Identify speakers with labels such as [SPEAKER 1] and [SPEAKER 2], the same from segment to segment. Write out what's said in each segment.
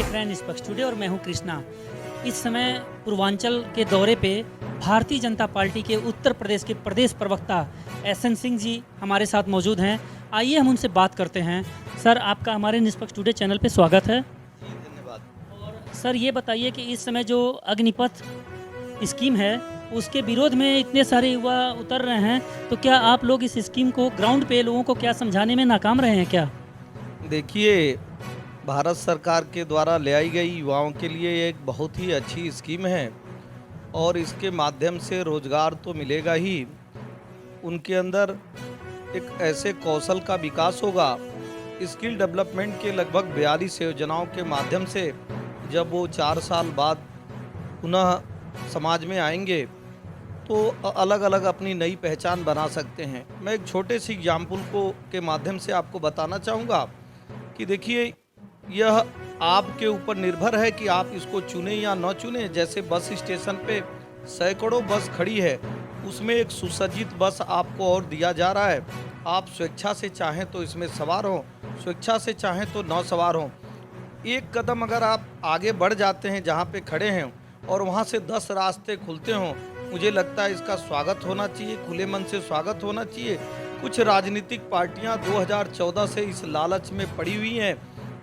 [SPEAKER 1] देख रहे हैं निष्पक्ष टुडे और मैं हूं कृष्णा। इस समय पूर्वांचल के दौरे पे भारतीय जनता पार्टी के उत्तर प्रदेश के प्रदेश प्रवक्ता एसएन सिंह जी हमारे साथ मौजूद हैं। आइए हम उनसे बात करते हैं। सर, आपका हमारे निष्पक्ष टुडे चैनल पे स्वागत है।
[SPEAKER 2] जी, धन्यवाद।
[SPEAKER 1] और सर, ये बताइए कि इस समय जो अग्निपथ स्कीम है उसके विरोध में इतने सारे युवा उतर रहे हैं, तो क्या आप लोग इस स्कीम को ग्राउंड पे लोगों को क्या समझाने में नाकाम रहे हैं क्या?
[SPEAKER 2] देखिए, भारत सरकार के द्वारा ले आई गई युवाओं के लिए ये एक बहुत ही अच्छी स्कीम है और इसके माध्यम से रोज़गार तो मिलेगा ही, उनके अंदर एक ऐसे कौशल का विकास होगा। स्किल डेवलपमेंट के लगभग 42 योजनाओं के माध्यम से जब वो 4 साल बाद पुनः समाज में आएंगे तो अलग-अलग अपनी नई पहचान बना सकते हैं। मैं एक छोटे से एग्जाम्पल को के माध्यम से आपको बताना चाहूँगा कि देखिए, यह आपके ऊपर निर्भर है कि आप इसको चुनें या न चुनें। जैसे बस स्टेशन पे सैकड़ों बस खड़ी है, उसमें एक सुसज्जित बस आपको और दिया जा रहा है। आप स्वेच्छा से चाहें तो इसमें सवार हों, स्वेच्छा से चाहें तो न सवार हों। एक कदम अगर आप आगे बढ़ जाते हैं जहाँ पे खड़े हैं और वहाँ से 10 रास्ते खुलते हों, मुझे लगता है इसका स्वागत होना चाहिए, खुले मन से स्वागत होना चाहिए। कुछ राजनीतिक पार्टियां 2014 से इस लालच में पड़ी हुई हैं,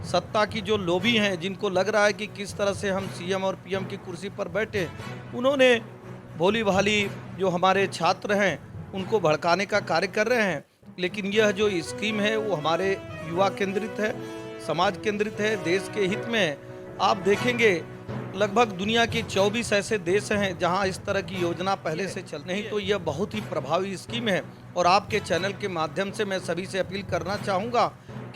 [SPEAKER 2] सत्ता की जो लोभी हैं, जिनको लग रहा है कि किस तरह से हम सीएम और पीएम की कुर्सी पर बैठे, उन्होंने भोली भाली जो हमारे छात्र हैं उनको भड़काने का कार्य कर रहे हैं। लेकिन यह जो स्कीम है वो हमारे युवा केंद्रित है, समाज केंद्रित है, देश के हित में है। आप देखेंगे लगभग दुनिया के 24 ऐसे देश हैं जहां इस तरह की योजना पहले से चल नहीं, तो यह बहुत ही प्रभावी स्कीम है। और आपके चैनल के माध्यम से मैं सभी से अपील करना चाहूँगा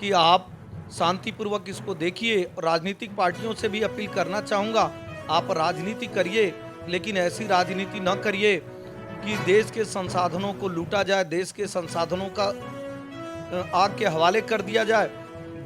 [SPEAKER 2] कि आप शांतिपूर्वक इसको देखिए। और राजनीतिक पार्टियों से भी अपील करना चाहूँगा, आप राजनीति करिए, लेकिन ऐसी राजनीति न करिए कि देश के संसाधनों को लूटा जाए, देश के संसाधनों का आग के हवाले कर दिया जाए।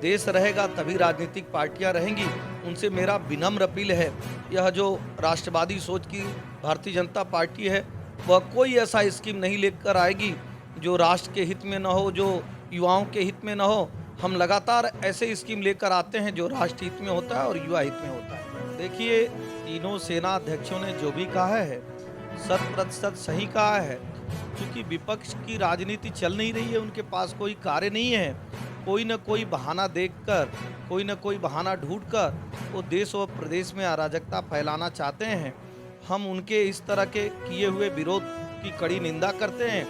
[SPEAKER 2] देश रहेगा तभी राजनीतिक पार्टियां रहेंगी। उनसे मेरा विनम्र अपील है, यह जो राष्ट्रवादी सोच की भारतीय जनता पार्टी है, वह कोई ऐसा स्कीम नहीं लेकर आएगी जो राष्ट्र के हित में न हो, जो युवाओं के हित में न हो। हम लगातार ऐसे स्कीम लेकर आते हैं जो राष्ट्र हित में होता है और युवा हित में होता है। देखिए, तीनों सेना अध्यक्षों ने जो भी कहा है 100% सही कहा है, क्योंकि विपक्ष की राजनीति चल नहीं रही है, उनके पास कोई कार्य नहीं है। कोई न कोई बहाना देखकर, कोई न कोई बहाना ढूंढकर वो देश और प्रदेश में अराजकता फैलाना चाहते हैं। हम उनके इस तरह के किए हुए विरोध की कड़ी निंदा करते हैं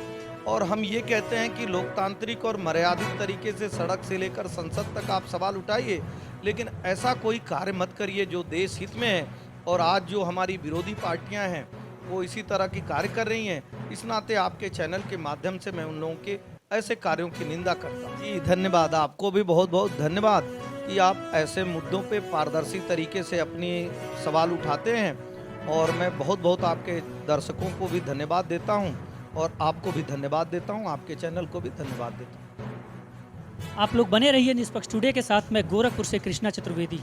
[SPEAKER 2] और हम ये कहते हैं कि लोकतांत्रिक और मर्यादित तरीके से सड़क से लेकर संसद तक आप सवाल उठाइए, लेकिन ऐसा कोई कार्य मत करिए जो देश हित में है। और आज जो हमारी विरोधी पार्टियां हैं वो इसी तरह की कार्य कर रही हैं। इस नाते आपके चैनल के माध्यम से मैं उन लोगों के ऐसे कार्यों की निंदा करता हूँ। जी धन्यवाद, आपको भी बहुत बहुत धन्यवाद कि आप ऐसे मुद्दों पे पारदर्शी तरीके से अपनी सवाल उठाते हैं। और मैं बहुत बहुत आपके दर्शकों को भी धन्यवाद देता हूँ और आपको भी धन्यवाद देता हूँ, आपके चैनल को भी धन्यवाद देता हूँ।
[SPEAKER 1] आप लोग बने रहिए निष्पक्ष टुडे के साथ। मैं गोरखपुर से कृष्णा चतुर्वेदी।